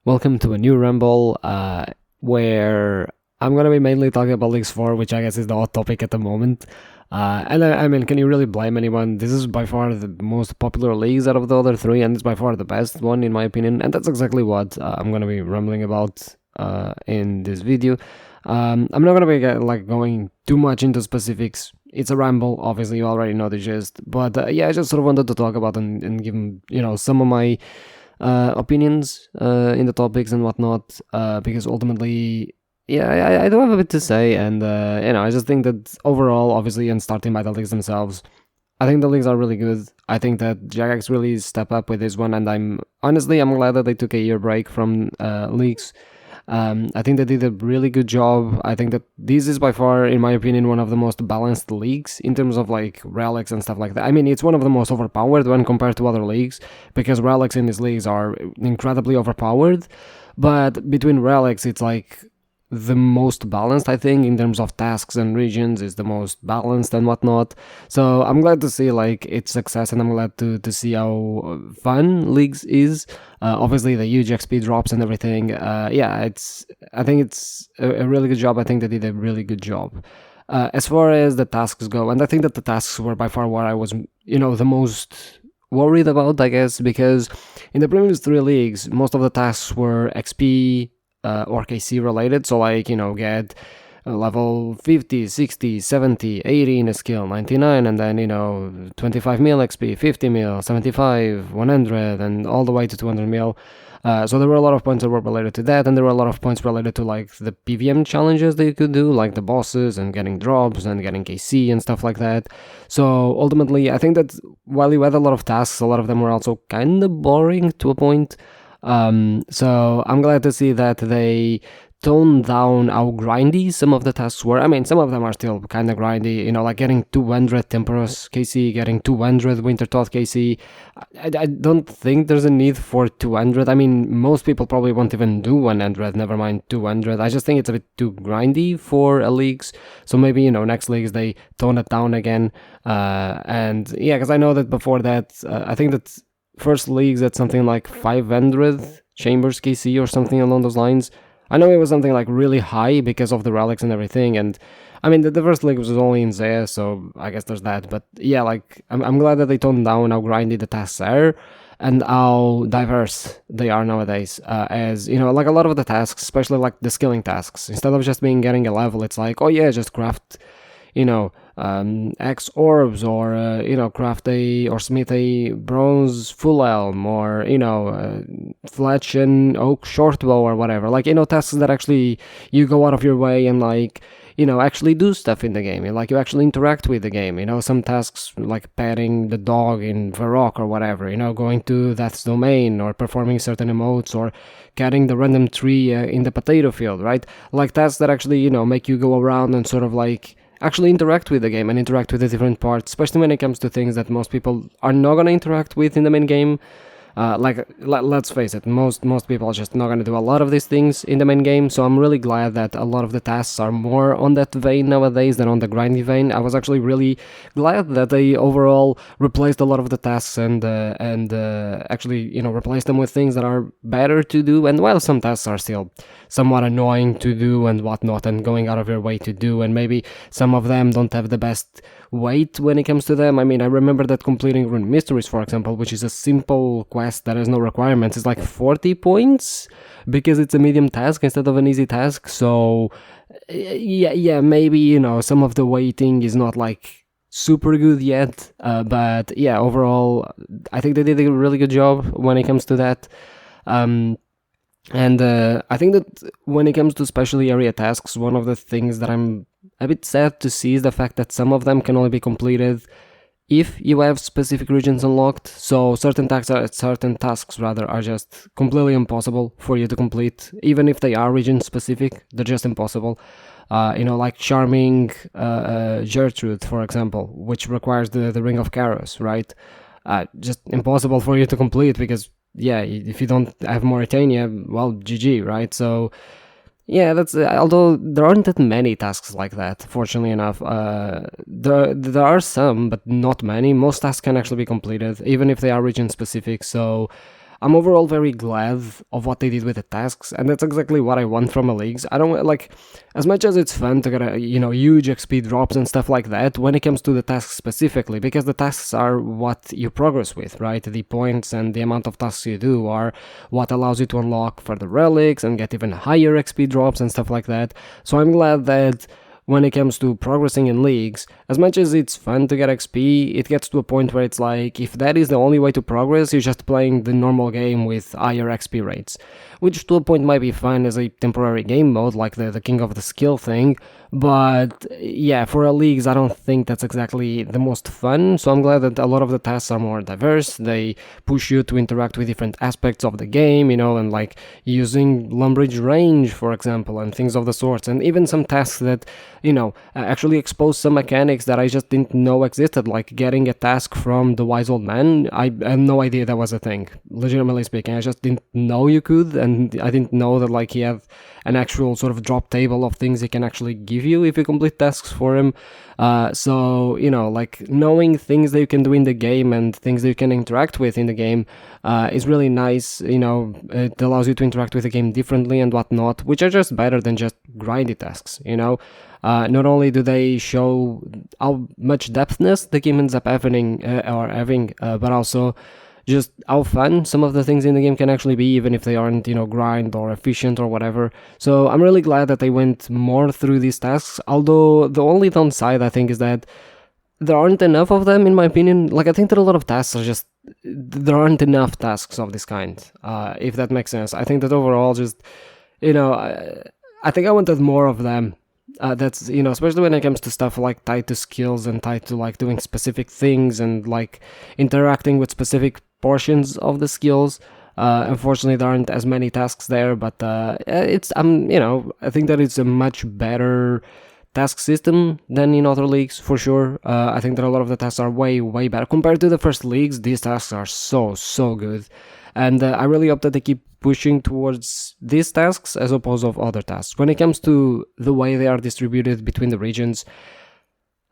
Welcome to a new Rumble, where I'm gonna be mainly talking about Leagues 4, which I guess is the hot topic at the moment. I mean, can you really blame anyone? This is by far the most popular leagues out of the other three, and it's by far the best one in my opinion. And that's exactly what I'm gonna be rambling about in this video. I'm not gonna be going too much into specifics. It's a ramble, obviously you already know the gist. But yeah, I just sort of wanted to talk about and give some of my opinions in the topics and whatnot, because ultimately, yeah, I do have a bit to say, and I just think that overall, obviously, and starting by the leagues themselves, I think the leagues are really good. I think that Jagex really step up with this one, and I'm glad that they took a year break from leagues. I think they did a really good job. I think that this is by far, in my opinion, one of the most balanced leagues in terms of like relics and stuff like that. I mean, it's one of the most overpowered when compared to other leagues, because relics in these leagues are incredibly overpowered. But between relics, it's like the most balanced, I think, in terms of tasks and regions, is the most balanced and whatnot. So I'm glad to see like its success, and I'm glad to see how fun leagues is. Obviously the huge XP drops and everything. Yeah, I think it's a really good job. I think they did a really good job. As far as the tasks go, and I think that the tasks were by far what I was, the most worried about, I guess, because in the previous three leagues, most of the tasks were XP or KC related. So like, get level 50, 60, 70, 80 in a skill, 99, and then 25 mil XP, 50 mil, 75, 100, and all the way to 200 mil. So there were a lot of points that were related to that, and there were a lot of points related to like the PVM challenges that you could do, like the bosses and getting drops and getting KC and stuff like that. So ultimately, I think that while you had a lot of tasks, a lot of them were also kind of boring to a point. So I'm glad to see that they toned down how grindy some of the tasks were. I mean, some of them are still kind of grindy, like getting 200 Temperous KC, getting 200 Winter Thought KC. I don't think there's a need for 200. I mean, most people probably won't even do 100, never mind 200. I just think it's a bit too grindy for leagues. So maybe, next leagues they tone it down again. And yeah, because I know that before that, I think that first leagues at something like 500 Chambers KC or something along those lines. I know it was something like really high because of the relics and everything, and I mean the first league was only in zeah, so I guess there's that. But yeah, like I'm glad that they toned down how grindy the tasks are and how diverse they are nowadays. As like a lot of the tasks, especially like the skilling tasks, instead of just being getting a level, it's like, oh yeah, just craft X orbs, or craft or smith a bronze full helm, or fletch an oak short bow or whatever, like tasks that actually you go out of your way and like actually do stuff in the game, like you actually interact with the game. Some tasks like petting the dog in Varrock or whatever, going to Death's Domain, or performing certain emotes, or getting the random tree in the potato field, right? Like tasks that actually make you go around and sort of like actually interact with the game and interact with the different parts, especially when it comes to things that most people are not going to interact with in the main game. Let's face it, most people are just not going to do a lot of these things in the main game, so I'm really glad that a lot of the tasks are more on that vein nowadays than on the grindy vein. I was actually really glad that they overall replaced a lot of the tasks and actually replaced them with things that are better to do. And while some tasks are still somewhat annoying to do and whatnot, and going out of your way to do, and maybe some of them don't have the best weight when it comes to them. I mean, I remember that completing Rune Mysteries, for example, which is a simple quest that has no requirements, is like 40 points because it's a medium task instead of an easy task. So yeah, maybe some of the weighting is not like super good yet, but yeah, overall I think they did a really good job when it comes to that. And I think that when it comes to specialty area tasks, one of the things that I'm a bit sad to see is the fact that some of them can only be completed if you have specific regions unlocked. So certain tasks are just completely impossible for you to complete, even if they are region specific. They're just impossible. Like charming Gertrude, for example, which requires the Ring of Chaos, right? Just impossible for you to complete because, yeah, if you don't have Mauritania, well, GG, right? So yeah, that's although there aren't that many tasks like that, fortunately enough. There are some, but not many. Most tasks can actually be completed, even if they are region specific. So I'm overall very glad of what they did with the tasks, and that's exactly what I want from a leagues. I don't like, as much as it's fun to get huge XP drops and stuff like that when it comes to the tasks specifically, because the tasks are what you progress with, right? The points and the amount of tasks you do are what allows you to unlock further relics and get even higher XP drops and stuff like that. So I'm glad that when it comes to progressing in leagues, as much as it's fun to get XP, it gets to a point where it's like, if that is the only way to progress, you're just playing the normal game with higher XP rates, which to a point might be fun as a temporary game mode, like the King of the Skill thing, but yeah, for a leagues, I don't think that's exactly the most fun, so I'm glad that a lot of the tasks are more diverse. They push you to interact with different aspects of the game, and like using Lumbridge range, for example, and things of the sorts, and even some tasks that, actually expose some mechanics that I just didn't know existed, like getting a task from the Wise Old Man. I had no idea that was a thing, legitimately speaking. I just didn't know you could, and I didn't know that like he had an actual sort of drop table of things he can actually give you if you complete tasks for him. So, like knowing things that you can do in the game and things that you can interact with in the game is really nice. It allows you to interact with the game differently and whatnot, which are just better than just grindy tasks, Not only do they show how much depthness the game ends up having, but also just how fun some of the things in the game can actually be, even if they aren't, grind or efficient or whatever. So I'm really glad that they went more through these tasks, although the only downside, I think, is that there aren't enough of them, in my opinion. Like, I think that a lot of tasks are just, there aren't enough tasks of this kind, if that makes sense. I think that overall, just, I think I wanted more of them. That's, especially when it comes to stuff like tied to skills and tied to like doing specific things and like interacting with specific portions of the skills. Unfortunately, there aren't as many tasks there, but it's I think that it's a much better task system than in other leagues for sure. I think that a lot of the tasks are way better compared to the first leagues. These tasks are so good, and I really hope that they keep pushing towards these tasks as opposed to other tasks. When it comes to the way they are distributed between the regions,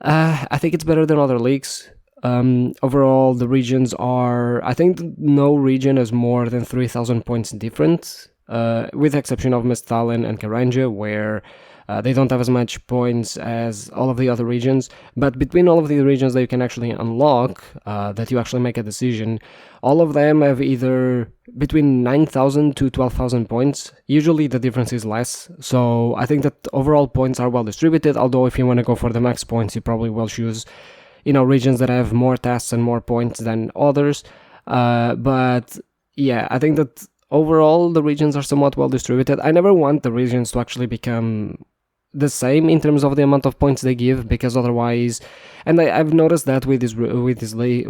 I think it's better than other leagues. Overall, the regions are, I think no region has more than 3,000 points different, with the exception of Misthalin and Karanja, where they don't have as much points as all of the other regions, but between all of the regions that you can actually unlock, that you actually make a decision, all of them have either between 9,000 to 12,000 points. Usually the difference is less, so I think that overall points are well distributed, although if you want to go for the max points, you probably will choose, regions that have more tasks and more points than others. But yeah, I think that overall the regions are somewhat well distributed. I never want the regions to actually become the same in terms of the amount of points they give, because otherwise, and I've noticed that with this league,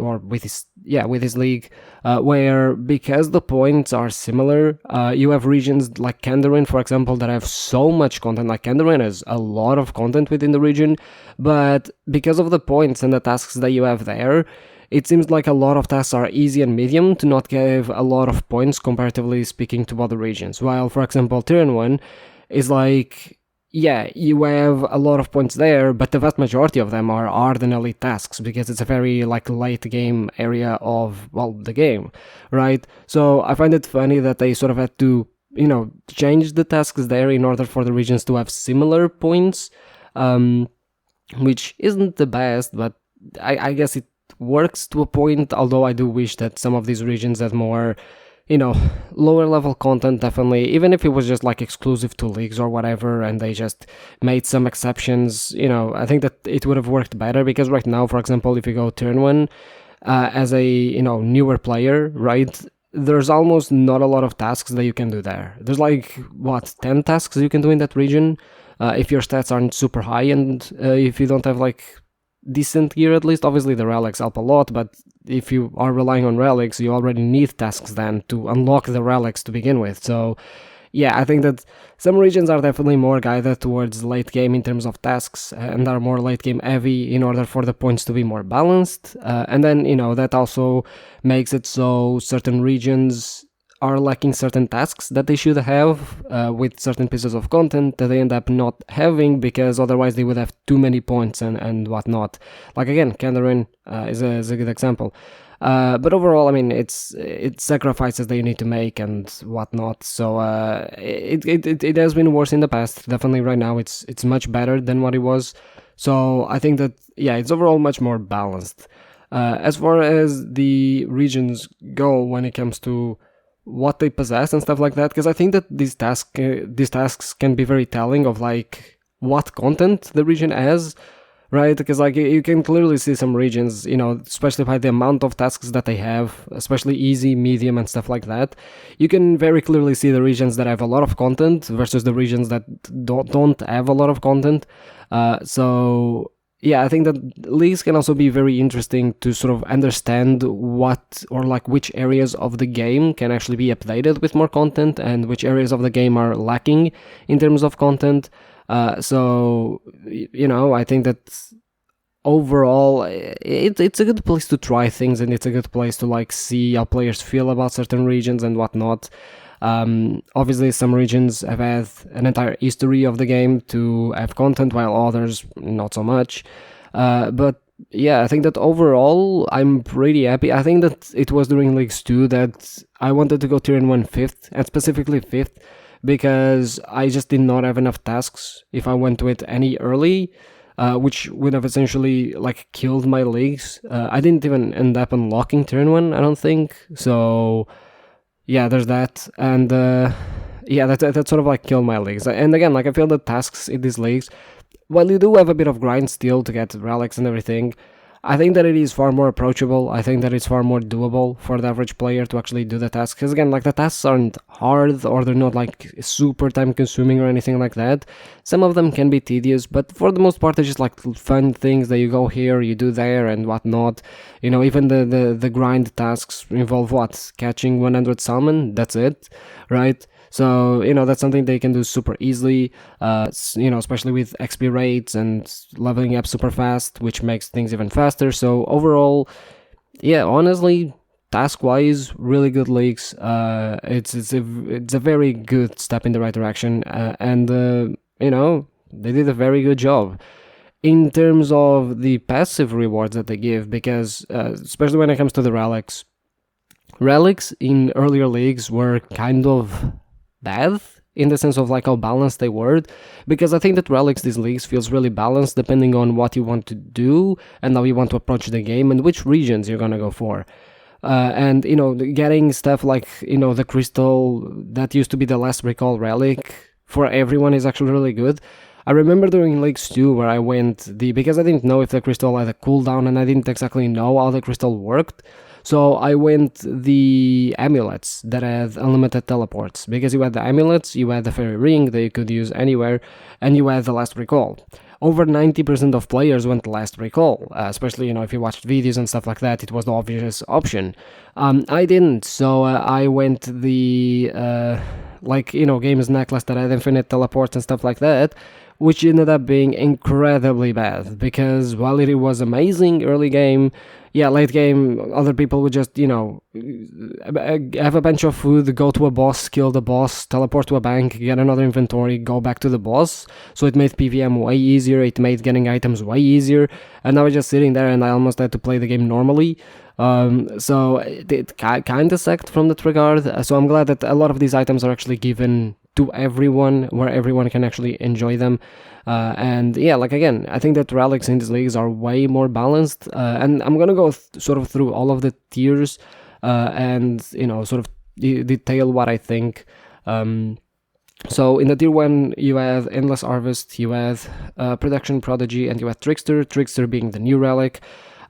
where because the points are similar, you have regions like Kandarin, for example, that have so much content. Like Kandarin has a lot of content within the region, but because of the points and the tasks that you have there, it seems like a lot of tasks are easy and medium to not give a lot of points comparatively speaking to other regions. While, for example, Tier 1 is like, yeah, you have a lot of points there, but the vast majority of them are hard and elite tasks, because it's a very like late game area of, well, the game, right? So I find it funny that they sort of had to, change the tasks there in order for the regions to have similar points, which isn't the best, but I guess it works to a point, although I do wish that some of these regions had more, lower level content, definitely, even if it was just like exclusive to leagues or whatever, and they just made some exceptions, I think that it would have worked better, because right now, for example, if you go turn 1, as a, newer player, right, there's almost not a lot of tasks that you can do there. There's like, 10 tasks you can do in that region, if your stats aren't super high, and if you don't have like decent gear, at least. Obviously the relics help a lot, but if you are relying on relics, you already need tasks then to unlock the relics to begin with. So yeah, I think that some regions are definitely more guided towards late game in terms of tasks, and are more late game heavy in order for the points to be more balanced, and then that also makes it so certain regions are lacking certain tasks that they should have with certain pieces of content that they end up not having, because otherwise they would have too many points and whatnot. Like again, Kandarin is a good example. But overall, I mean, it's sacrifices that you need to make and whatnot. So it has been worse in the past. Definitely, right now it's much better than what it was. So I think that it's overall much more balanced. As far as the regions go, when it comes to what they possess and stuff like that, because I think that these tasks can be very telling of like what content the region has. Right, because like you can clearly see some regions, especially by the amount of tasks that they have, especially easy, medium, and stuff like that. You can very clearly see the regions that have a lot of content versus the regions that don't have a lot of content. So I think that leagues can also be very interesting to sort of understand what or like which areas of the game can actually be updated with more content and which areas of the game are lacking in terms of content. So I think that overall it's a good place to try things, and it's a good place to like see how players feel about certain regions and whatnot. Obviously some regions have had an entire history of the game to have content, while others not so much. But I think that overall I'm pretty happy. I think that it was during Leagues 2 that I wanted to go tier 1 5th, and specifically 5th, because I just did not have enough tasks if I went to it any early, which would have essentially like killed my leagues. I didn't even end up unlocking turn 1, I don't think. So there's that, and that sort of like killed my leagues. And again, like I feel the tasks in these leagues, while you do have a bit of grind still to get relics and everything, I think that it is far more approachable. I think that it's far more doable for the average player to actually do the tasks. Because again, like the tasks aren't hard, or they're not like super time consuming or anything like that. Some of them can be tedious, but for the most part, they're just like fun things that you go here, you do there, and whatnot. Even the grind tasks involve what? Catching 100 salmon, that's it, right? So, that's something they can do super easily, especially with XP rates and leveling up super fast, which makes things even faster. So overall, honestly, task-wise, really good leagues. It's a very good step in the right direction, and they did a very good job. In terms of the passive rewards that they give, because especially when it comes to the relics in earlier leagues were kind of bad in the sense of like how balanced they were, because I think that relics these leagues feels really balanced depending on what you want to do and how you want to approach the game and which regions you're gonna go for. And getting stuff like the crystal that used to be the last recall relic for everyone is actually really good. I remember during Leagues 2 where I went because I didn't know if the crystal had a cooldown and I didn't exactly know how the crystal worked. So I went the amulets that had unlimited teleports, because you had the amulets, you had the fairy ring that you could use anywhere, and you had the last recall. Over 90% of players went last recall, especially if you watched videos and stuff like that, it was the obvious option. I didn't, so I went the game's necklace that had infinite teleports and stuff like that, which ended up being incredibly bad, because while it was amazing early game, late game, other people would just, have a bunch of food, go to a boss, kill the boss, teleport to a bank, get another inventory, go back to the boss. So it made PvM way easier, it made getting items way easier, and I was just sitting there and I almost had to play the game normally. So it kind of sucked from that regard. So I'm glad that a lot of these items are actually given to everyone, where everyone can actually enjoy them. Again, I think that relics in these leagues are way more balanced, and I'm gonna go sort of through all of the tiers and sort of detail what I think. So in the tier 1 you have Endless Harvest, you have Production Prodigy, and you have Trickster being the new relic.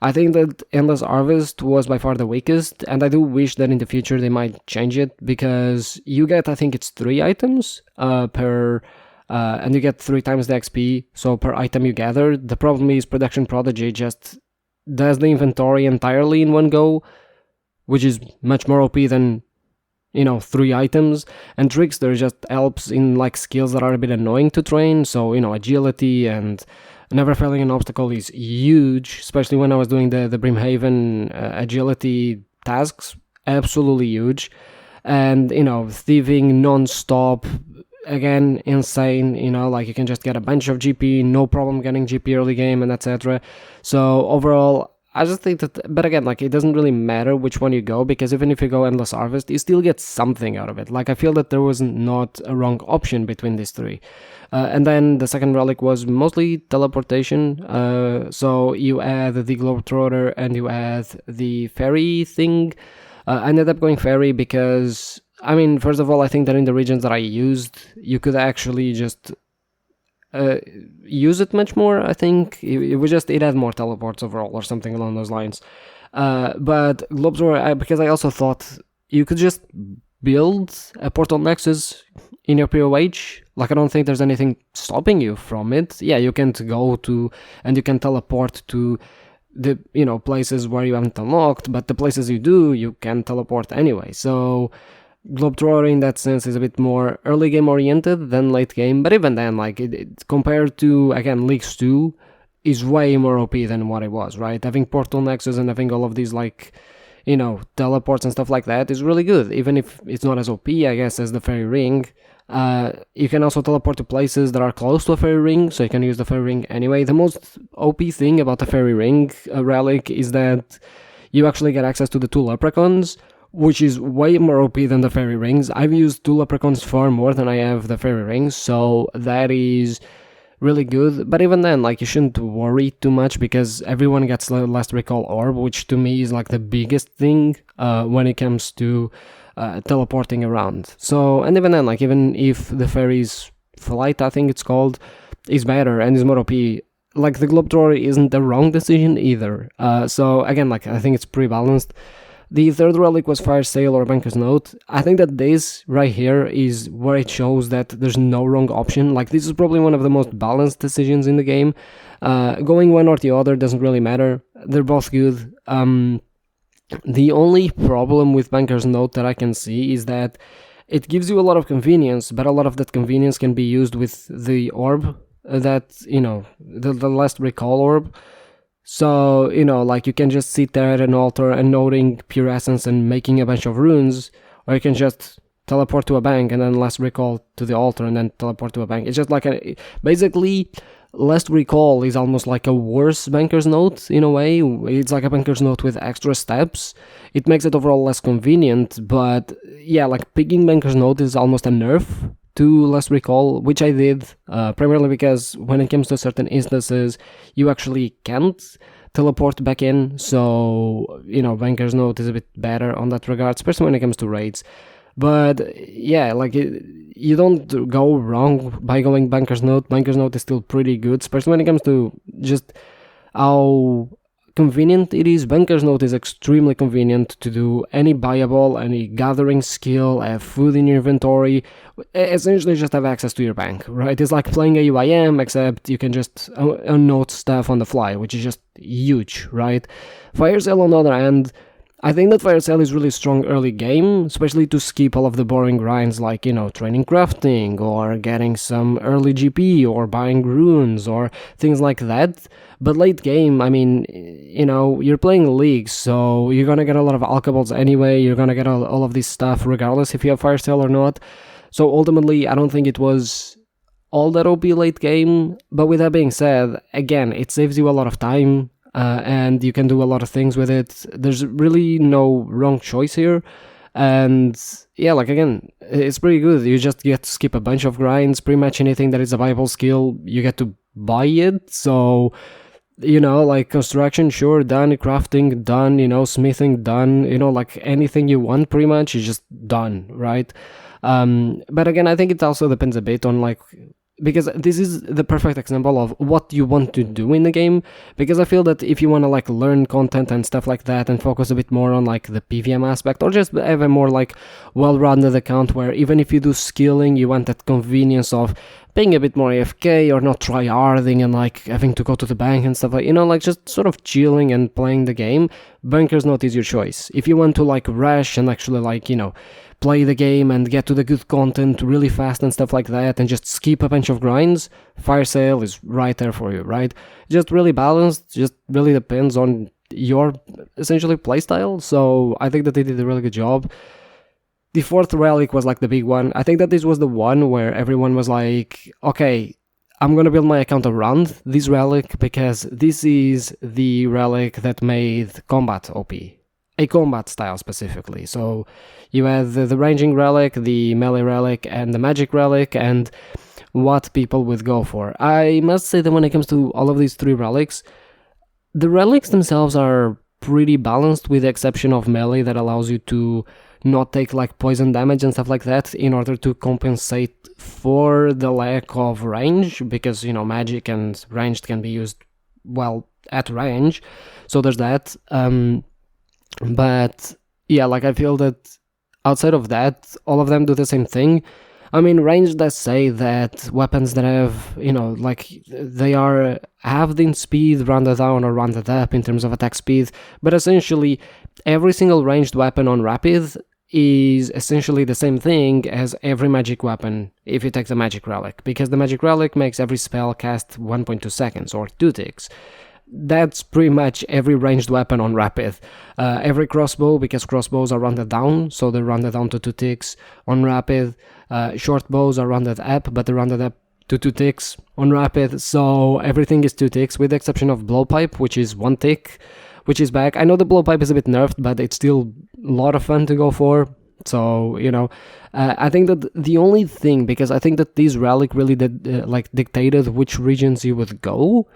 I think that Endless Harvest was by far the weakest, and I do wish that in the future they might change it, because you get, I think it's 3 items per and you get 3 times the XP, so per item you gather. The problem is Production Prodigy just does the inventory entirely in one go, which is much more OP than 3 items, and Trickster just helps in like skills that are a bit annoying to train, so agility and never failing an obstacle is huge, especially when I was doing the Brimhaven agility tasks, absolutely huge. and thieving non-stop. Again, insane. Like you can just get a bunch of GP, no problem getting GP early game, and etc. So overall, I just think that, but again, like it doesn't really matter which one you go, because even if you go Endless Harvest, you still get something out of it. Like I feel that there was not a wrong option between these three. And then the second relic was mostly teleportation. So you add the Globetrotter and you add the fairy thing. I ended up going fairy because, I mean, first of all, I think that in the regions that I used, you could actually just use it much more. I think it had more teleports overall or something along those lines. But Globetrotter, because I also thought you could just build a portal nexus in your POH. Like I don't think there's anything stopping you from it. Yeah, you can't go to and you can teleport to the places where you haven't unlocked, but the places you do, you can teleport anyway. So Globetrotter in that sense is a bit more early game oriented than late game, but even then, like it compared to, again, Leagues 2 is way more OP than what it was, right? Having Portal Nexus and having all of these like teleports and stuff like that is really good, even if it's not as OP, I guess, as the Fairy Ring. You can also teleport to places that are close to a Fairy Ring, so you can use the Fairy Ring anyway. The most OP thing about the Fairy Ring relic is that you actually get access to the 2 Leprechauns, which is way more OP than the Fairy Rings. I've used 2 Leprechauns far more than I have the Fairy Rings, so that is really good. But even then, like, you shouldn't worry too much, because everyone gets the Last Recall Orb, which to me is like the biggest thing when it comes to teleporting around. So, and even then, like, even if the Fairy's Flight, I think it's called, is better and is more OP, like, the Globetrotter isn't the wrong decision either. So again, like, I think it's pretty balanced. The third relic was Fire Sale or Banker's Note. I think that this right here is where it shows that there's no wrong option. Like, this is probably one of the most balanced decisions in the game. Going one or the other doesn't really matter. They're both good. The only problem with Banker's Note that I can see is that it gives you a lot of convenience, but a lot of that convenience can be used with the orb, that, the Last Recall Orb. So, like, you can just sit there at an altar and noting Pure Essence and making a bunch of runes, or you can just teleport to a bank and then Last Recall to the altar and then teleport to a bank. It's just like basically, Last Recall is almost like a worse Banker's Note in a way. It's like a Banker's Note with extra steps. It makes it overall less convenient, but yeah, like, picking Banker's Note is almost a nerf to Last Recall, which I did, primarily because when it comes to certain instances, you actually can't teleport back in, so, Banker's Note is a bit better on that regard, especially when it comes to raids. But yeah, like, you don't go wrong by going Banker's Note. Banker's Note is still pretty good, especially when it comes to just how convenient it is. Banker's Note is extremely convenient to do any buyable, any gathering skill, have food in your inventory, essentially just have access to your bank, right? It's like playing a UIM, except you can just unnote stuff on the fly, which is just huge, right? Fire Sale, on the other hand, I think that Fire Sale is really strong early game, especially to skip all of the boring grinds like, training crafting, or getting some early GP, or buying runes, or things like that. But late game, I mean, you're playing leagues, so you're gonna get a lot of alcohols anyway, you're gonna get all of this stuff regardless if you have Fire Sale or not. So ultimately, I don't think it was all that OP late game, but with that being said, again, it saves you a lot of time, and you can do a lot of things with it. There's really no wrong choice here. And yeah, like, again, it's pretty good. You just get to skip a bunch of grinds. Pretty much anything that is a viable skill, you get to buy it. So, like, construction, sure, done. Crafting, done. Smithing, done. Like, anything you want, pretty much, is just done, right? But again, I think it also depends a bit on, like, because this is the perfect example of what you want to do in the game, because I feel that if you want to, like, learn content and stuff like that and focus a bit more on, like, the PVM aspect, or just have a more, like, well-rounded account where even if you do skilling, you want that convenience of being a bit more AFK or not try-harding and, like, having to go to the bank and stuff, like, like, just sort of chilling and playing the game, Banker's Note is your choice. If you want to, like, rush and actually, like, play the game and get to the good content really fast and stuff like that, and just skip a bunch of grinds, Fire Sale is right there for you, right? Just really balanced, just really depends on your, essentially, playstyle, so I think that they did a really good job. The fourth relic was like the big one. I think that this was the one where everyone was like, okay, I'm gonna build my account around this relic because this is the relic that made combat OP. A combat style specifically. So you had the ranging relic, the melee relic, and the magic relic, and what people would go for. I must say that when it comes to all of these three relics, the relics themselves are pretty balanced with the exception of melee that allows you to not take like poison damage and stuff like that in order to compensate for the lack of range, because magic and ranged can be used well at range, so there's that. But yeah, like I feel that outside of that, all of them do the same thing. I mean, ranged does say that weapons that have, like they are halved in speed, rounded down or rounded up in terms of attack speed, but essentially every single ranged weapon on rapid is essentially the same thing as every magic weapon if you take the magic relic, because the magic relic makes every spell cast 1.2 seconds or 2 ticks. That's pretty much every ranged weapon on rapid. Every crossbow, because crossbows are rounded down, so they're rounded down to 2 ticks on rapid. Short bows are rounded up, but they're rounded up to 2 ticks on rapid, so everything is 2 ticks, with the exception of blowpipe, which is 1 tick, which is back. I know the blowpipe is a bit nerfed, but it's still a lot of fun to go for. So, I think that the only thing, because I think that this relic really dictated which regions you would go,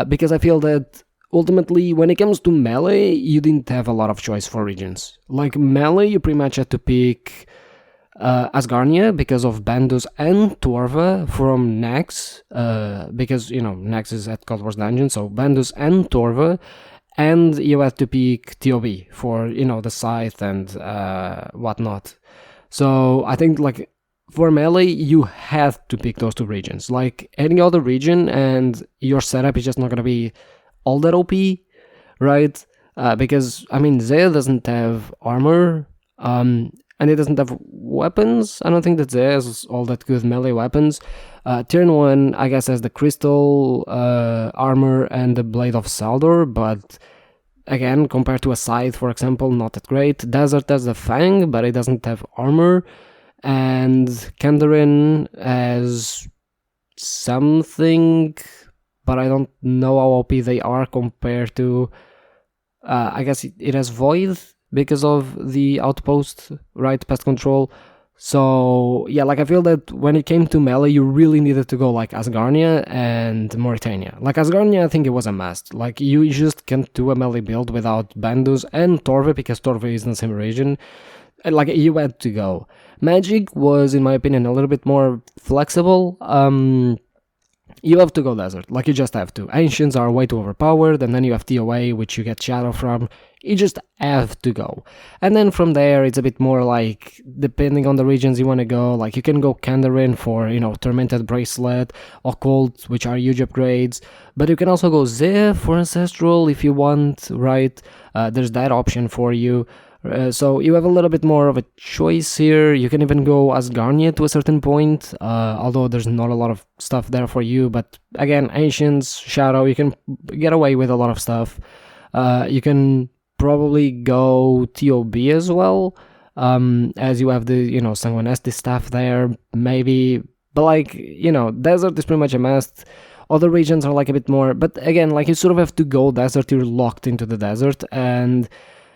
because I feel that ultimately when it comes to melee, you didn't have a lot of choice for regions. Like melee, you pretty much had to pick Asgarnia because of Bandus and Torva from Nax, because Nax is at Cold War's Dungeon, so Bandus and Torva, and you had to pick TOB for the scythe and whatnot. So I think like for melee, you have to pick those two regions. Like any other region, and your setup is just not gonna be all that OP, right? Because I mean, zeah doesn't have armor, and it doesn't have weapons. I don't think that zeah has all that good melee weapons. Turn 1, I guess, has the crystal armor and the blade of Saldor, but again, compared to a scythe, for example, not that great. Desert has the fang, but it doesn't have armor. And Kandarin has something, but I don't know how OP they are compared to, I guess it has Void because of the outpost, right, pest control. So yeah, like I feel that when it came to melee, you really needed to go like Asgarnia and Mauritania. Like Asgarnia, I think it was a must. Like you just can't do a melee build without Bandus and Torve, because Torve is in the same region. Like you had to go. Magic was, in my opinion, a little bit more flexible. You have to go desert, like you just have to. Ancients are way too overpowered, and then you have TOA, which you get shadow from. You just have to go. And then from there, it's a bit more like, depending on the regions you want to go, like you can go Kandarin for, Tormented Bracelet, Occult, which are huge upgrades, but you can also go zeah for Ancestral if you want, right? There's that option for you. So you have a little bit more of a choice here. You can even go Asgarnia to a certain point, although there's not a lot of stuff there for you. But again, Ancients, Shadow, you can get away with a lot of stuff. You can probably go TOB as well, as you have the, Sanguinesti stuff there, maybe. But like, Desert is pretty much a must. Other regions are like a bit more, but again, like you sort of have to go Desert, you're locked into the Desert, and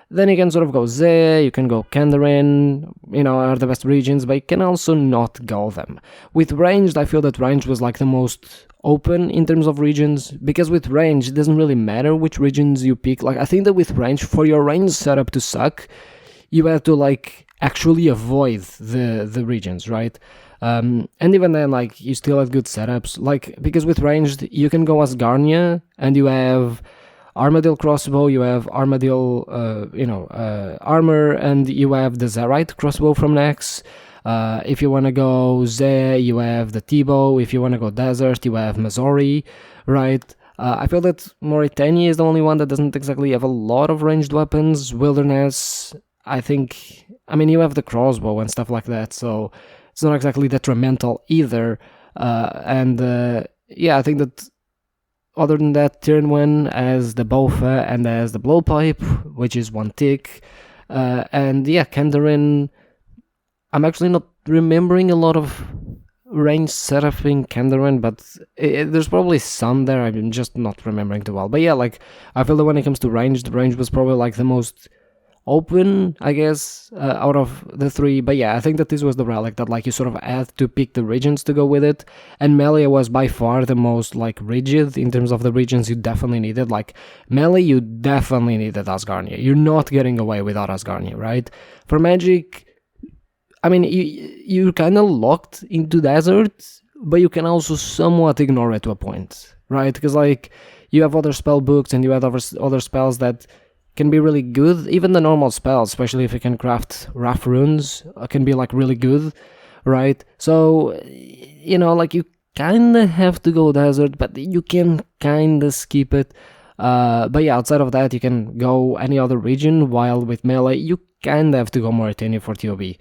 then you can sort of go zeah, you can go Kandarin, are the best regions, but you can also not go them. With ranged, I feel that ranged was like the most open in terms of regions, because with range, it doesn't really matter which regions you pick. Like, I think that with range, for your range setup to suck, you have to like actually avoid the regions, right? And even then, like, you still have good setups, like, because with ranged, you can go as Asgarnia, and you have Armadillo crossbow, you have Armadillo, armor, and you have the Zarite crossbow from Nax. If you want to go zeah, you have the T-bow. If you want to go desert, you have Mazori, right? I feel that Mauritania is the only one that doesn't exactly have a lot of ranged weapons. Wilderness, I think, you have the crossbow and stuff like that, so it's not exactly detrimental either. I think that other than that, turn 1 as the Bofa and as the Blowpipe, which is 1 tick. Kandarin, I'm actually not remembering a lot of range setup in Kandarin, but there's probably some there. I'm just not remembering too well. But yeah, like I feel that when it comes to range, the range was probably like the most open, I guess, out of the three. But yeah, I think that this was the relic that like you sort of had to pick the regions to go with it, and melee was by far the most like rigid in terms of the regions you definitely needed. Like melee, you definitely needed Asgarnia. You're not getting away without Asgarnia, right? For magic, I mean, you're kind of locked into desert, but you can also somewhat ignore it to a point, right? Because like you have other spell books and you have other spells that can be really good. Even the normal spells, especially if you can craft rough runes, can be like really good, right? So, you know, like you kind of have to go desert, but you can kind of skip it. But yeah, outside of that, you can go any other region, while with melee, you kind of have to go Mauritania for TOB.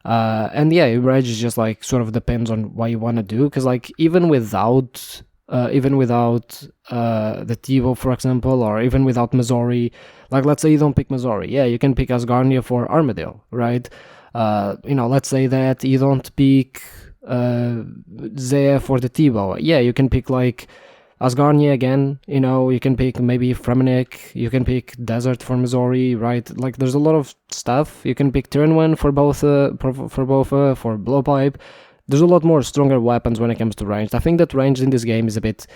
And yeah, Reg just like sort of depends on what you want to do, because like even without the Tivo, for example, or even without Missouri, like let's say you don't pick Missouri, yeah, you can pick Asgarnia for Armadale, right? You know, let's say that you don't pick zeah for the Tivo, yeah, you can pick like Asgarnia again, you know, you can pick maybe Fremennik, you can pick Desert for Missouri, right? Like there's a lot of stuff. You can pick Turn 1 for both, for Blowpipe. There's a lot more stronger weapons when it comes to ranged. I think that ranged in this game is a bit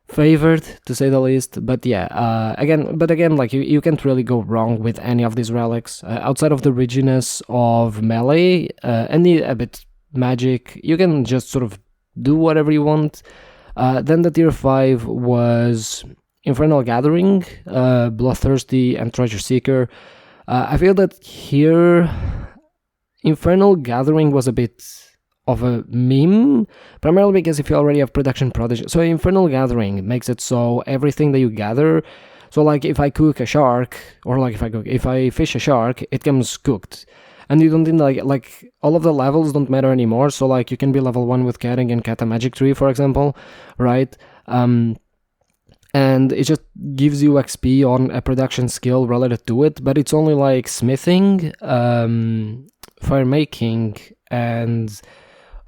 favored, to say the least. But yeah, again, like you can't really go wrong with any of these relics. Outside of the rigidness of melee, and a bit magic, you can just sort of do whatever you want. Then the tier 5 was Infernal Gathering, Bloodthirsty, and Treasure Seeker. I feel that here Infernal Gathering was a bit of a meme, primarily because if you already have Production Prodigy, so Infernal Gathering makes it so everything that you gather, so like if I cook a shark, or like if I fish a shark, it comes cooked, and you don't need like all of the levels don't matter anymore. So like you can be level 1 with Catting and cat a magic tree, for example, right? And it just gives you XP on a production skill related to it, but it's only like smithing, fire making, and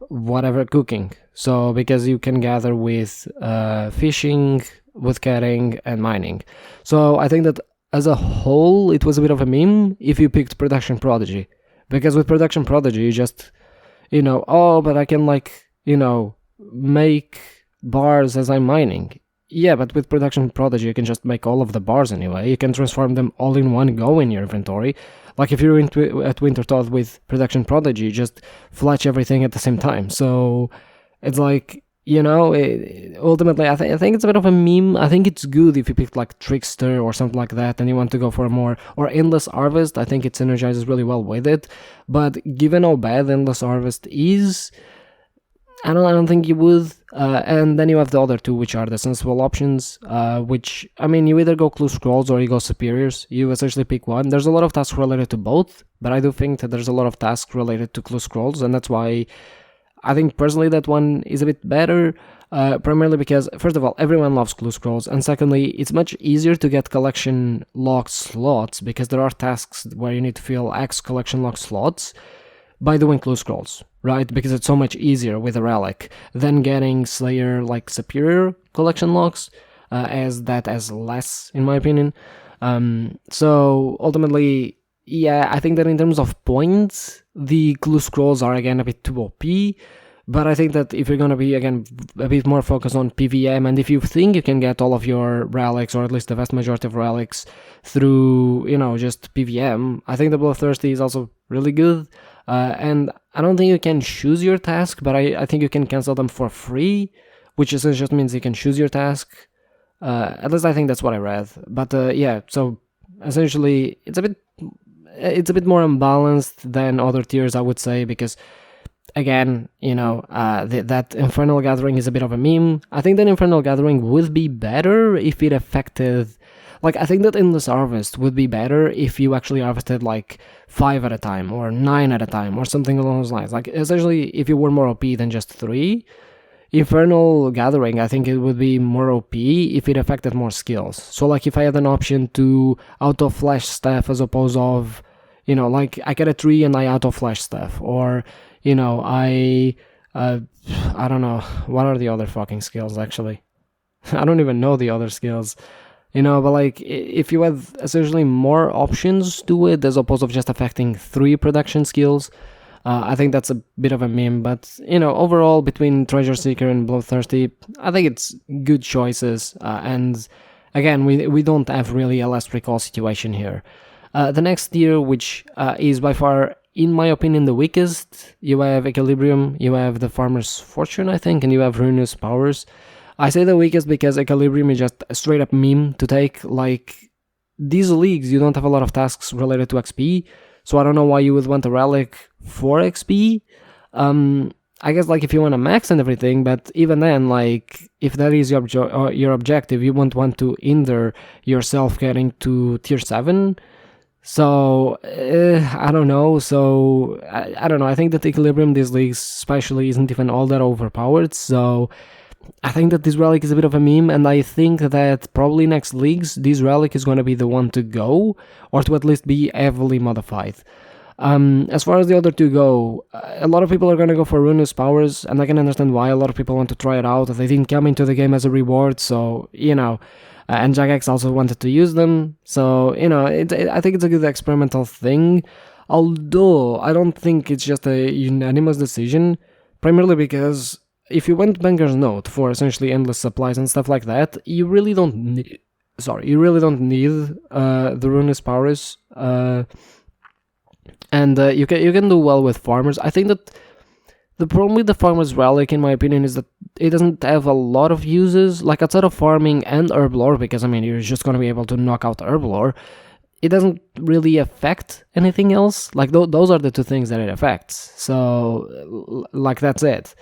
whatever cooking. So because you can gather with fishing, with catting, and mining. So I think that as a whole it was a bit of a meme if you picked Production Prodigy, because with Production Prodigy you just, you know, oh, but I can like, you know, make bars as I'm mining. Yeah, but with Production Prodigy you can just make all of the bars anyway. You can transform them all in one go in your inventory. Like if you're at Wintertodt with Production Prodigy, you just fletch everything at the same time. So it's like, you know, ultimately I think it's a bit of a meme. I think it's good if you pick like Trickster or something like that and you want to go for a more, or Endless Harvest. I think it synergizes really well with it. But given how bad Endless Harvest is, I don't think you would. And then you have the other two, which are the sensible options, which, I mean, you either go Clue Scrolls or you go Superiors. You essentially pick one. There's a lot of tasks related to both, but I do think that there's a lot of tasks related to Clue Scrolls, and that's why I think personally that one is a bit better, primarily because, first of all, everyone loves Clue Scrolls, and secondly, it's much easier to get collection locked slots, because there are tasks where you need to fill X collection locked slots by doing Clue Scrolls, right? Because it's so much easier with a relic than getting Slayer like Superior collection locks, as that as less, in my opinion. So ultimately, yeah, I think that in terms of points, the Clue Scrolls are again a bit too OP, but I think that if you're gonna be again a bit more focused on PVM, and if you think you can get all of your relics, or at least the vast majority of relics, through, you know, just PVM, I think the Bloodthirsty is also really good. And I don't think you can choose your task, but I think you can cancel them for free, which essentially just means you can choose your task. At least I think that's what I read. But yeah, so essentially it's a bit more unbalanced than other tiers, I would say, because again, you know, that Infernal Gathering is a bit of a meme. I think that Infernal Gathering would be better if it affected, like, I think that Endless Harvest would be better if you actually harvested like 5 at a time, or 9 at a time, or something along those lines. Like, essentially, if you were more OP than just 3, Infernal Gathering, I think it would be more OP if it affected more skills. So, like, if I had an option to auto-flash stuff as opposed of, like I get a 3 and I auto flash stuff, or I don't know what are the other fucking skills actually. I don't even know the other skills. But like if you have essentially more options to it as opposed to just affecting 3 production skills, I think that's a bit of a meme. But overall, between Treasure Seeker and Bloodthirsty, I think it's good choices. And again, we don't have really a last recall situation here. The next tier, which is by far, in my opinion, the weakest, you have Equilibrium, you have the Farmer's Fortune, I think, and you have Ruinous Powers. I say the weakest because Equilibrium is just a straight up meme to take. Like, these leagues, you don't have a lot of tasks related to XP, so I don't know why you would want a relic for XP. I guess, like, if you want to max and everything, but even then, like, if that is your objective, you won't want to hinder yourself getting to tier 7. So, I don't know. So, I don't know. I think that Equilibrium, these leagues especially, isn't even all that overpowered, so I think that this relic is a bit of a meme, and I think that probably next leagues, this relic is going to be the one to go, or to at least be heavily modified. As far as the other two go, a lot of people are going to go for Ruinous Powers, and I can understand why a lot of people want to try it out. They didn't come into the game as a reward, so, and Jagex also wanted to use them, so, I think it's a good experimental thing, although I don't think it's just a unanimous decision, primarily because if you went Banker's Note for essentially endless supplies and stuff like that, you really don't need the Ruinous Powers, and you can do well with Farmers. I think that the problem with the Farmer's Relic, in my opinion, is that it doesn't have a lot of uses, like outside of farming and Herblore, because you're just going to be able to knock out Herblore. It doesn't really affect anything else. Like, those are the two things that it affects, so, like, that's it.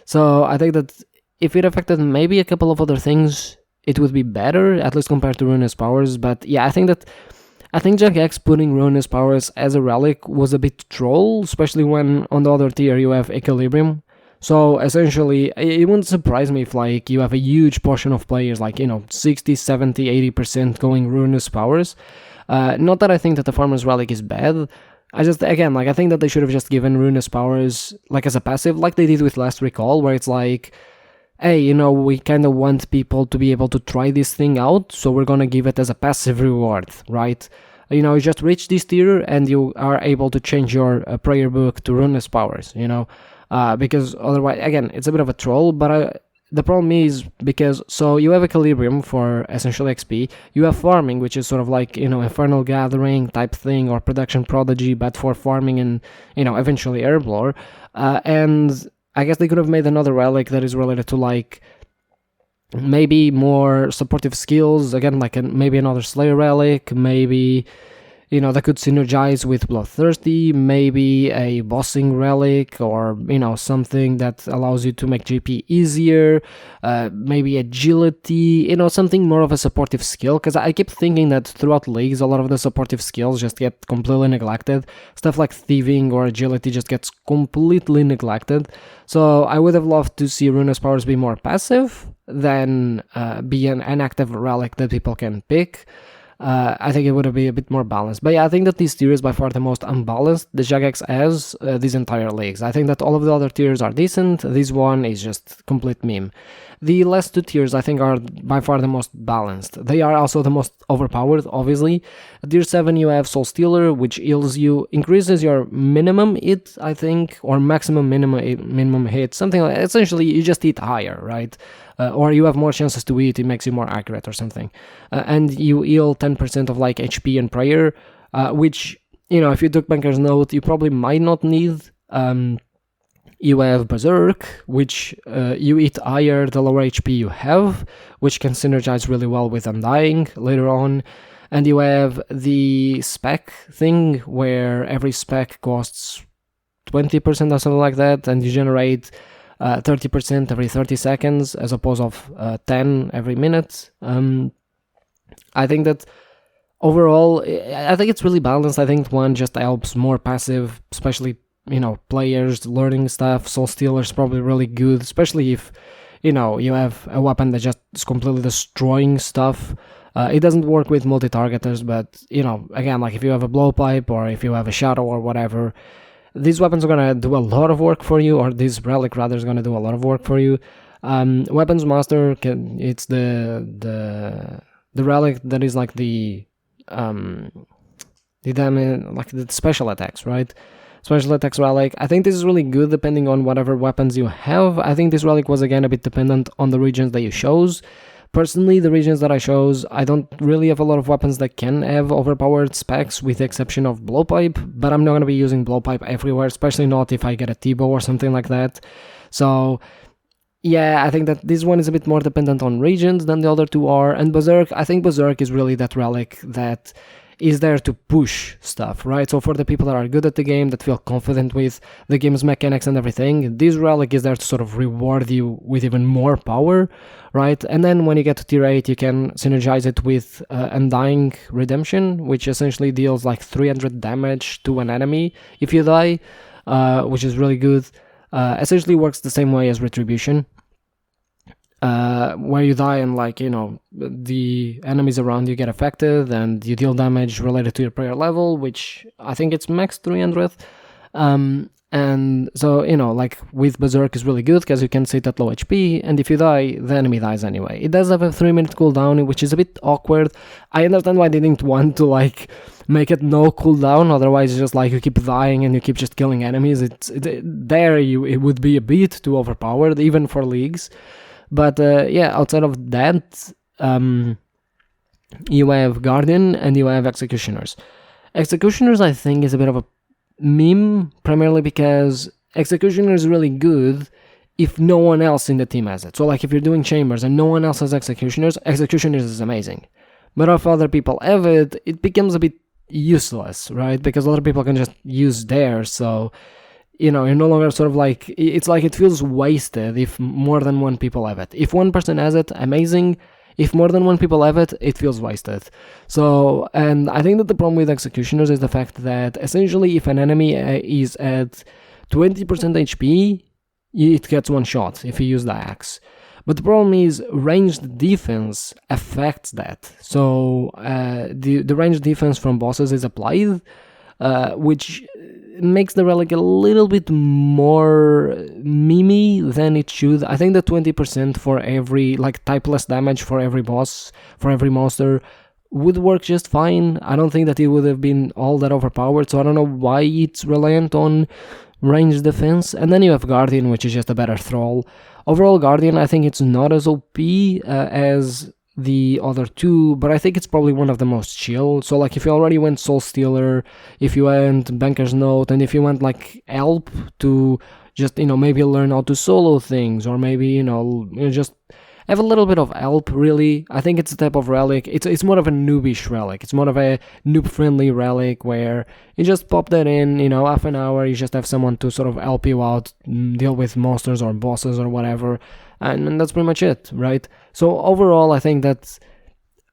So I think that if it affected maybe a couple of other things, it would be better, at least compared to Ruinous Powers. But yeah, I think Jagex putting Ruinous Powers as a relic was a bit troll, especially when on the other tier you have Equilibrium. So essentially, it wouldn't surprise me if, like, you have a huge portion of players, like, 60, 70, 80% going Ruinous Powers. Not that I think that the Farmer's Relic is bad. I think that they should have just given Ruinous Powers, like, as a passive, like they did with Last Recall, where it's like, hey, we kind of want people to be able to try this thing out, so we're gonna give it as a passive reward, right? You just reach this tier, and you are able to change your prayer book to Ruinous Powers, because otherwise, again, it's a bit of a troll, but the problem is because, so you have Equilibrium for essential XP, you have Farming, which is sort of like, Infernal Gathering type thing, or Production Prodigy, but for farming and, eventually Herblore, and I guess they could have made another relic that is related to, like, maybe more supportive skills, again, like maybe another Slayer relic, maybe, that could synergize with Bloodthirsty, maybe a bossing relic, or, something that allows you to make GP easier, maybe agility, something more of a supportive skill, because I keep thinking that throughout leagues, a lot of the supportive skills just get completely neglected. Stuff like thieving or agility just gets completely neglected. So I would have loved to see Ruinous Powers be more passive than be an active relic that people can pick. I think it would be a bit more balanced. But yeah, I think that this tier is by far the most unbalanced the Jagex has these entire leagues. I think that all of the other tiers are decent. This one is just complete meme. The last two tiers, I think, are by far the most balanced. They are also the most overpowered, obviously. At tier 7, you have Soul Stealer, which heals you, increases your minimum hit, I think, or maximum minimum hit, something like that. Essentially, you just hit higher, right? Or you have more chances to hit, it makes you more accurate or something. And you heal 10% of, like, HP and prayer, which, if you took Banker's Note, you probably might not need. You have Berserk, which you hit higher the lower HP you have, which can synergize really well with Undying later on. And you have the spec thing, where every spec costs 20% or something like that, and you generate 30% every 30 seconds, as opposed of 10 every minute. I think that overall, I think it's really balanced. I think one just helps more passive, especially, players learning stuff. Soul Stealer is probably really good, especially if, you have a weapon that just is completely destroying stuff. It doesn't work with multi-targeters, but, again, like if you have a blowpipe or if you have a shadow or whatever, these weapons are going to do a lot of work for you, or this relic rather is going to do a lot of work for you. Weapons Master, it's the relic that is like the damage, like the special attacks, right? Special attacks relic. I think this is really good depending on whatever weapons you have. I think this relic was again a bit dependent on the regions that you chose. Personally, the regions that I chose, I don't really have a lot of weapons that can have overpowered specs, with the exception of blowpipe, but I'm not going to be using blowpipe everywhere, especially not if I get a T-bow or something like that. So yeah, I think that this one is a bit more dependent on regions than the other two are. And Berserk, I think Berserk is really that relic that is there to push stuff, right? So for the people that are good at the game, that feel confident with the game's mechanics and everything, this relic is there to sort of reward you with even more power, right? And then when you get to tier 8, you can synergize it with Undying Redemption, which essentially deals like 300 damage to an enemy if you die, which is really good. Essentially works the same way as Retribution, where you die and the enemies around you get affected and you deal damage related to your player level, which I think it's max 300. And so, like with Berserk is really good because you can sit at low HP, and if you die, the enemy dies anyway. It does have a 3-minute cooldown, which is a bit awkward. I understand why they didn't want to make it no cooldown, otherwise it's just you keep dying and you keep just killing enemies. It would be a bit too overpowered, even for leagues. But outside of that, you have Guardian and you have Executioners. Executioners, I think, is a bit of a meme, primarily because Executioner is really good if no one else in the team has it. So if you're doing Chambers and no one else has Executioners is amazing. But if other people have it, it becomes a bit useless, right? Because other people can just use theirs, so you're no longer sort of it's it feels wasted if more than one people have it. If one person has it, amazing. If more than one people have it, it feels wasted. So, and I think that the problem with Executioners is the fact that essentially if an enemy is at 20% HP, it gets one shot if you use the axe. But the problem is ranged defense affects that. So the ranged defense from bosses is applied, which makes the relic a little bit more memey than it should. I think that 20% for every typeless damage for every boss, for every monster, would work just fine. I don't think that it would have been all that overpowered, so I don't know why it's reliant on ranged defense. And then you have Guardian, which is just a better thrall. Overall, Guardian, I think it's not as OP as the other two, but I think it's probably one of the most chill. So if you already went Soul Stealer, if you went Banker's Note, and if you went Help to just maybe learn how to solo things, or maybe just have a little bit of help, really, I think it's a type of relic. It's more of a noobish relic. It's more of a noob friendly relic where you just pop that in, half an hour, you just have someone to sort of help you out, deal with monsters or bosses or whatever, and that's pretty much it, right? So overall, I think that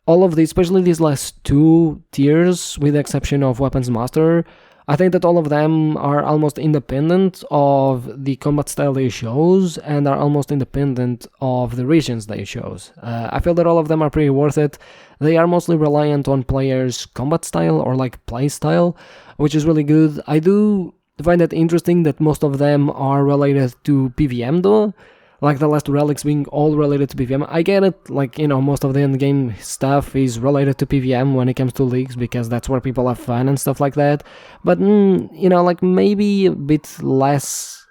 all of these, especially these last two tiers, with the exception of Weapons Master, I think that all of them are almost independent of the combat style they chose, and are almost independent of the regions they chose. I feel that all of them are pretty worth it. They are mostly reliant on players' combat style or play style, which is really good. I do find it interesting that most of them are related to PVM though. The last relics being all related to PVM. I get it, most of the endgame stuff is related to PVM when it comes to leagues, because that's where people have fun and stuff like that. But, maybe a bit less,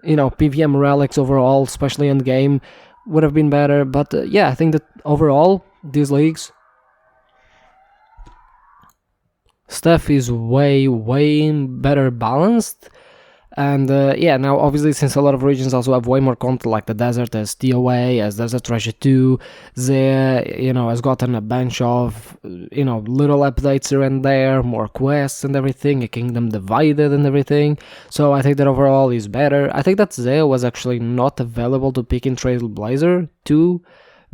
PVM relics overall, especially endgame, would have been better. But, I think that overall, these leagues, stuff is way, way better balanced. And now obviously, since a lot of regions also have way more content, like the desert as TOA, as Desert Treasure 2, zeah, has gotten a bunch of, little updates here and there, more quests and everything, a kingdom divided and everything. So I think that overall is better. I think that zeah was actually not available to pick in Trailblazer 2,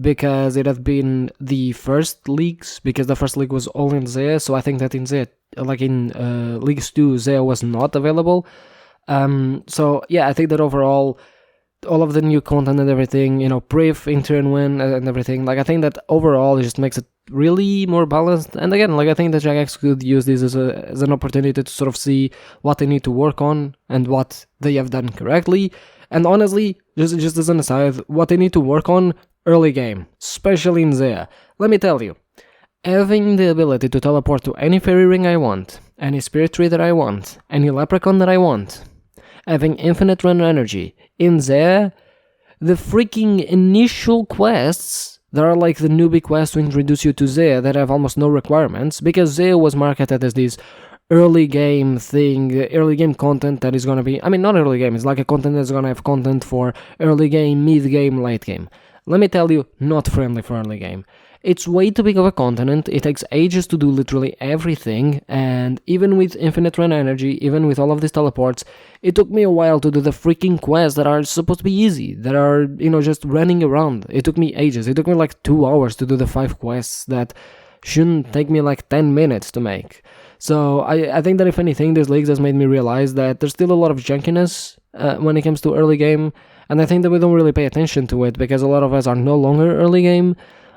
because it had been the first leagues, because the first league was all in zeah. So I think that in zeah, in Leagues 2, zeah was not available. I think that overall all of the new content and everything, Priv, intern win and everything. Like, I think that overall it just makes it really more balanced. And again, like, I think that Jagex could use this as an opportunity to sort of see what they need to work on and what they have done correctly. And honestly, just as an aside, what they need to work on early game, especially in zeah. Let me tell you, having the ability to teleport to any fairy ring I want, any spirit tree that I want, any leprechaun that I want, having infinite run energy in zeah, the freaking initial quests that are like the newbie quests to introduce you to zeah that have almost no requirements, because zeah was marketed as this early game thing, early game content that is gonna be, not early game, it's like a content that's gonna have content for early game, mid game, late game. Let me tell you, not friendly for early game. It's way too big of a continent, it takes ages to do literally everything, and even with infinite run energy, even with all of these teleports, it took me a while to do the freaking quests that are supposed to be easy, that are, just running around. It took me ages, it took me like 2 hours to do the 5 quests that shouldn't take me like 10 minutes to make. So I think that if anything, this league has made me realize that there's still a lot of junkiness when it comes to early game, and I think that we don't really pay attention to it because a lot of us are no longer early game.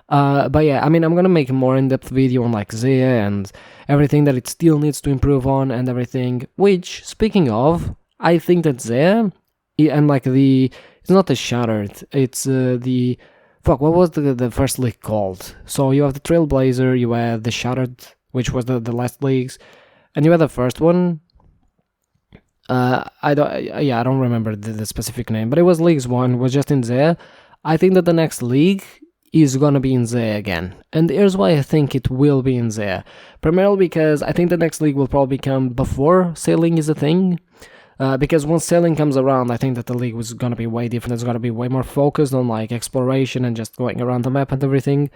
But yeah, I'm gonna make a more in-depth video on like zeah and everything that it still needs to improve on and everything, which, speaking of, I think that zeah, and like it's not the Shattered, it's what was the first league called? So you have the Trailblazer, you had the Shattered, which was the last leagues, and you had the first one. I don't remember the specific name, but it was Leagues 1, was just in zeah. I think that the next league is gonna be in zeah again, and here's why I think it will be in zeah. Primarily because I think the next league will probably come before sailing is a thing, because once sailing comes around, I think that the league was gonna be way different. It's gonna be way more focused on like exploration and just going around the map and everything.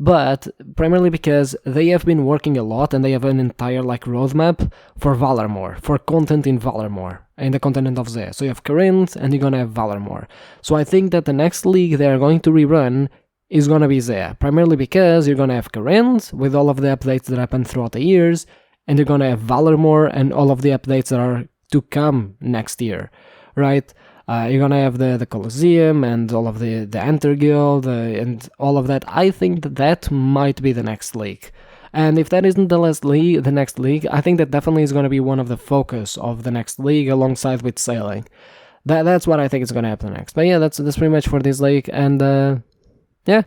But primarily because they have been working a lot and they have an entire like roadmap for Valarmore, for content in Valarmore, in the continent of zeah. So you have Corinth and you're gonna have Valarmore. So I think that the next league they are going to rerun is gonna be zeah, primarily because you're gonna have Corinth with all of the updates that happened throughout the years, and you're gonna have Valarmore and all of the updates that are to come next year, right? You're gonna have the Colosseum and all of the Enter Guild and all of that. I think that might be the next league. And if that isn't the next league, I think that definitely is gonna be one of the focus of the next league alongside with sailing. That's what I think is gonna happen next. But yeah, that's pretty much for this league, and